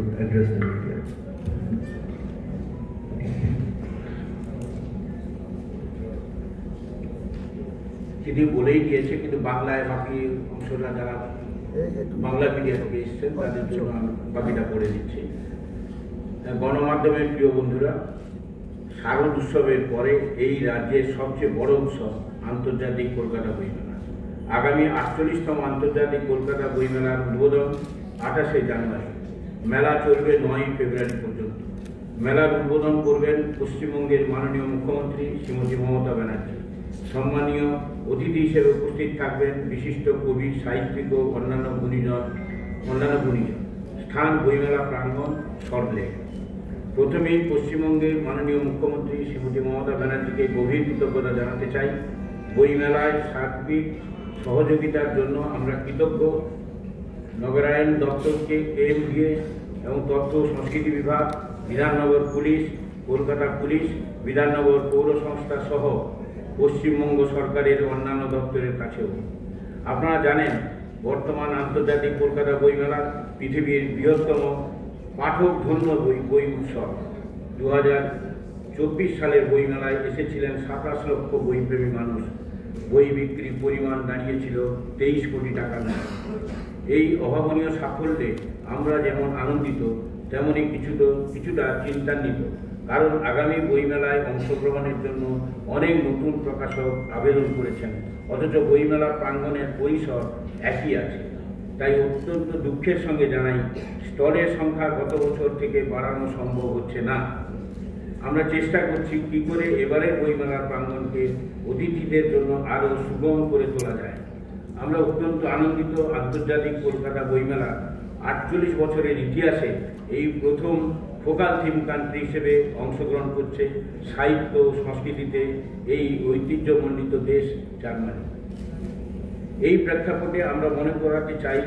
would address the media. তিনি বলেই দিয়েছে, কিন্তু বাংলায় বাকি অংশটা যারা বাংলা মিডিয়া থেকে এসছেন তাদের জন্য আমি বাকিটা পড়ে দিচ্ছি। গণমাধ্যমের প্রিয় বন্ধুরা, শারদ উৎসবের পরে এই রাজ্যের সবচেয়ে বড় উৎসব আন্তর্জাতিক কলকাতা বইমেলা। আগামী 48তম আন্তর্জাতিক কলকাতা বইমেলার উদ্বোধন 28শে জানুয়ারি। মেলা চলবে 9ই ফেব্রুয়ারি পর্যন্ত। মেলার উদ্বোধন করবেন পশ্চিমবঙ্গের মাননীয় মুখ্যমন্ত্রী শ্রীমতী মমতা ব্যানার্জি। সম্মানীয় অতিথি হিসেবে উপস্থিত থাকবেন বিশিষ্ট কবি, সাহিত্যিক ও অন্যান্য গুণীজন। স্থান বইমেলা প্রাঙ্গণ, সল্টলেক। প্রথমেই পশ্চিমবঙ্গের মাননীয় মুখ্যমন্ত্রী শ্রীমতী মমতা ব্যানার্জিকে গভীর কৃতজ্ঞতা জানাতে চাই। বইমেলায় সার্বিক সহযোগিতার জন্য আমরা কৃতজ্ঞ। নগরায়ণ দপ্তরকে, কেএমডিএ এবং তথ্য ও সংস্কৃতি বিভাগ, বিধাননগর পুলিশ, কলকাতা পুলিশ, বিধাননগর পৌর সংস্থা সহ পশ্চিমবঙ্গ সরকারের অন্যান্য দপ্তরের কাছেও। আপনারা জানেন, বর্তমান আন্তর্জাতিক কলকাতা বইমেলা পৃথিবীর বৃহত্তম পাঠক ধন্য বই উৎসব। 2024 সালের বইমেলায় এসেছিলেন 27 লক্ষ বইপ্রেমী মানুষ। বই বিক্রির পরিমাণ দাঁড়িয়েছিল 23 কোটি টাকার মতো। এই অভাবনীয় সাফল্যে আমরা যেমন আনন্দিত, তেমনই কিছুটা চিন্তান্বিত। কারণ আগামী বইমেলায় অংশগ্রহণের জন্য অনেক নতুন প্রকাশক আবেদন করেছেন, অথচ বইমেলা প্রাঙ্গণের পরিসর একই আছে। তাই অত্যন্ত দুঃখের সঙ্গে জানাই, স্টলের সংখ্যা গত বছর থেকে বাড়ানো সম্ভব হচ্ছে না। আমরা চেষ্টা করছি কী করে এবারে বইমেলার প্রাঙ্গণকে অতিথিদের জন্য আরও সুগম করে তোলা যায়। আমরা অত্যন্ত আনন্দিত, আন্তর্জাতিক কলকাতা বইমেলা 48 বছরের ইতিহাসে এই প্রথম ফোকাল থিম কান্ট্রি হিসেবে অংশগ্রহণ করছে সাহিত্য ও সংস্কৃতিতে এই ঐতিহ্যমণ্ডিত দেশ জার্মানি। এই প্রেক্ষাপটে আমরা মনে করাতে চাই,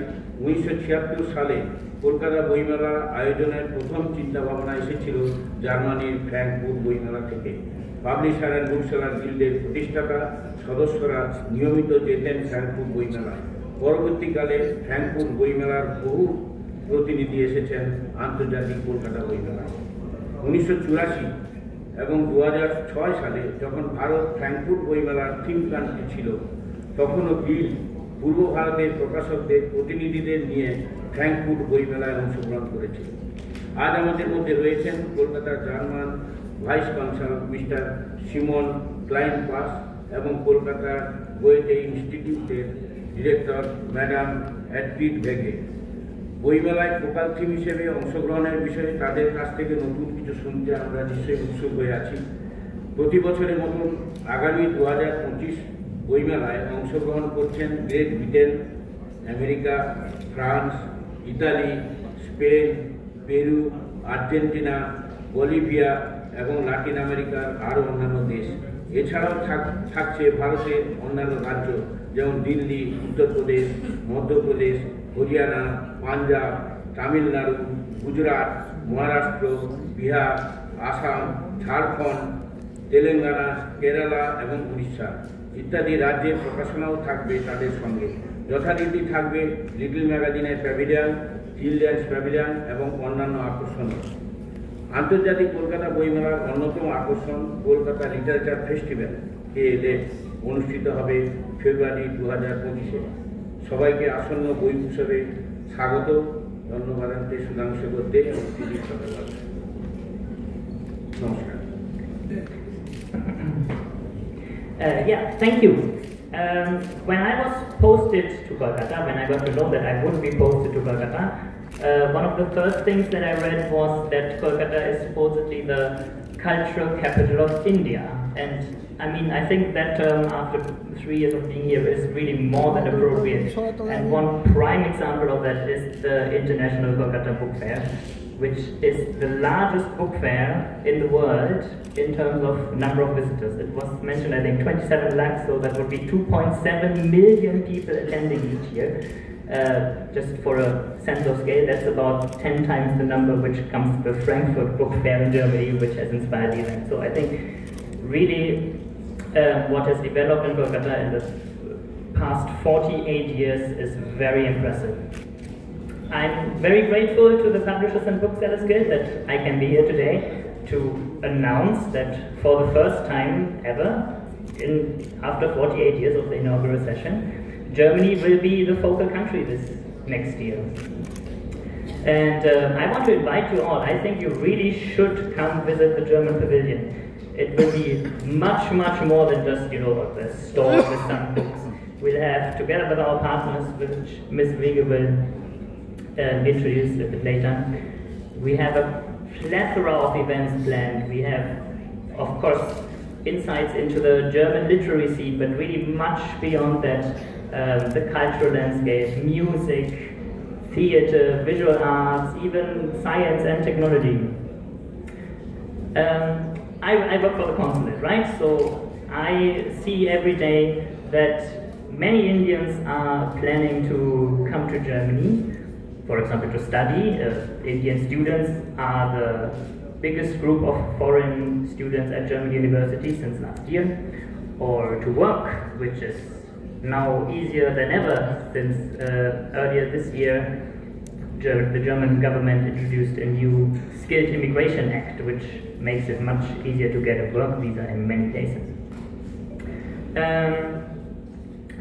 1976 সালে কলকাতা বইমেলা আয়োজনের প্রথম চিন্তাভাবনা এসেছিল জার্মানির ফ্র্যাঙ্কফুর্ট বইমেলা থেকে। পাবলিশার অ্যান্ড বুকসেলার গিল্ডের প্রতিষ্ঠাতা সদস্যরা নিয়মিত যেতেন ফ্র্যাঙ্কফুর্ট বইমেলায়। পরবর্তীকালে ফ্র্যাঙ্কফুর্ট বইমেলার বহু প্রতিনিধি এসেছেন আন্তর্জাতিক কলকাতা বইমেলায়। 1984 এবং 2006 সালে যখন ভারত ফ্র্যাঙ্কফুর্ট বইমেলার থিম কান্ট্রি ছিল, তখনও গিল্ড পূর্ব ভারতের প্রকাশকদের প্রতিনিধিদের নিয়ে ফ্র্যাঙ্কফুর্ট বইমেলায় অংশগ্রহণ করেছিল। আজ আমাদের মধ্যে রয়েছেন কলকাতার German vice chancellor mister Simon Kleinpass এবং কলকাতার গোয়েটে ইনস্টিটিউটের ডিরেক্টর ম্যাডাম অ্যাডভিট ভেগে। বইমেলায় ফোকাল থিম হিসেবে অংশগ্রহণের বিষয়ে তাদের কাছ থেকে নতুন কিছু শুনতে আমরা নিশ্চয়ই উৎসুক হয়ে আছি। প্রতি বছরের মতন আগামী 2025 বইমেলায় অংশগ্রহণ করছেন great Britain, America, France, Italy, Spain, Peru, Argentina, Bolivia এবং লাতিন আমেরিকার আরও অন্যান্য দেশ। এছাড়াও থাকছে ভারতের অন্যান্য রাজ্য, যেমন দিল্লি, উত্তরপ্রদেশ, মধ্যপ্রদেশ, হরিয়ানা, পাঞ্জাব, তামিলনাড়ু, গুজরাট, মহারাষ্ট্র, বিহার, আসাম, ঝাড়খণ্ড, তেলেঙ্গানা, কেরালা এবং উড়িষ্যা ইত্যাদি রাজ্যের প্রকাশনাও থাকবে তাদের সঙ্গে। যথারীতি থাকবে লিটল ম্যাগাজিনের প্যাভিলিয়ন, চিলড্রেন্স প্যাভিলিয়ন এবং অন্যান্য আকর্ষণ। আন্তর্জাতিক কলকাতা বইমেলার অন্যতম আকর্ষণ কলকাতা লিটারেচার ফেস্টিভ্যাল KLF অনুষ্ঠিত হবে ফেব্রুয়ারি 2025-এ। সবাইকে আসন্ন বই উৎসবে স্বাগত। ধন্যবাদ সুধাংশু দে এবং দিলীপ সরকার। নমস্কার। Yeah, thank you. When I was posted to Kolkata, when I got to know that I would be posted to Kolkata, one of the first things that I read was that Kolkata is supposedly the cultural capital of India. And I mean, I think that term after 3 years of being here is really more than appropriate. And one prime example of that is the International Kolkata Book Fair, which is the largest book fair in the world in terms of number of visitors. It was mentioned, I think, 27 lakhs, so that would be 2.7 million people attending each year. Just for a sense of scale, that's about 10 times the number which comes to the Frankfurt Book Fair in Germany, which has inspired the event. So I think really what has developed in Kolkata in the past 48 years is very impressive. I'm very grateful to the Publishers and Booksellers Guild that I can be here today to announce that for the first time ever, after 48 years of the inaugural session, Germany will be the focal country this next year. And I want to invite you all. I think you really should come visit the German Pavilion. It will be much, much more than just, a store with some books. We'll have, together with our partners, which Ms. Wiege will introduce a bit later, we have a plethora of events planned. We have, of course, insights into the German literary scene, but really much beyond that, the cultural landscape, music, theater, visual arts, even science and technology. I work for the consulate, right? So I see every day that many Indians are planning to come to Germany, for example, to study. Indian students are the biggest group of foreign students at German universities since last year, or to work, which is now easier than ever since earlier this year the German government introduced a new Skilled Immigration Act, which makes it much easier to get a work visa in many cases.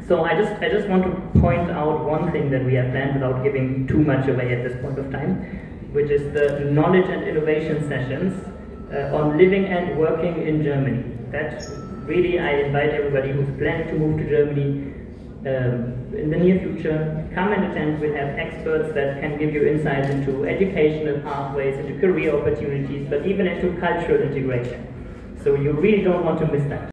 So I just want to point out one thing that we have planned without giving too much away at this point of time, which is the knowledge and innovation sessions on living and working in Germany. That really, I invite everybody who's planning to move to Germany in the near future, come and attend. We'll have experts that can give you insights into educational pathways, into career opportunities, but even into cultural integration. So you really don't want to miss that.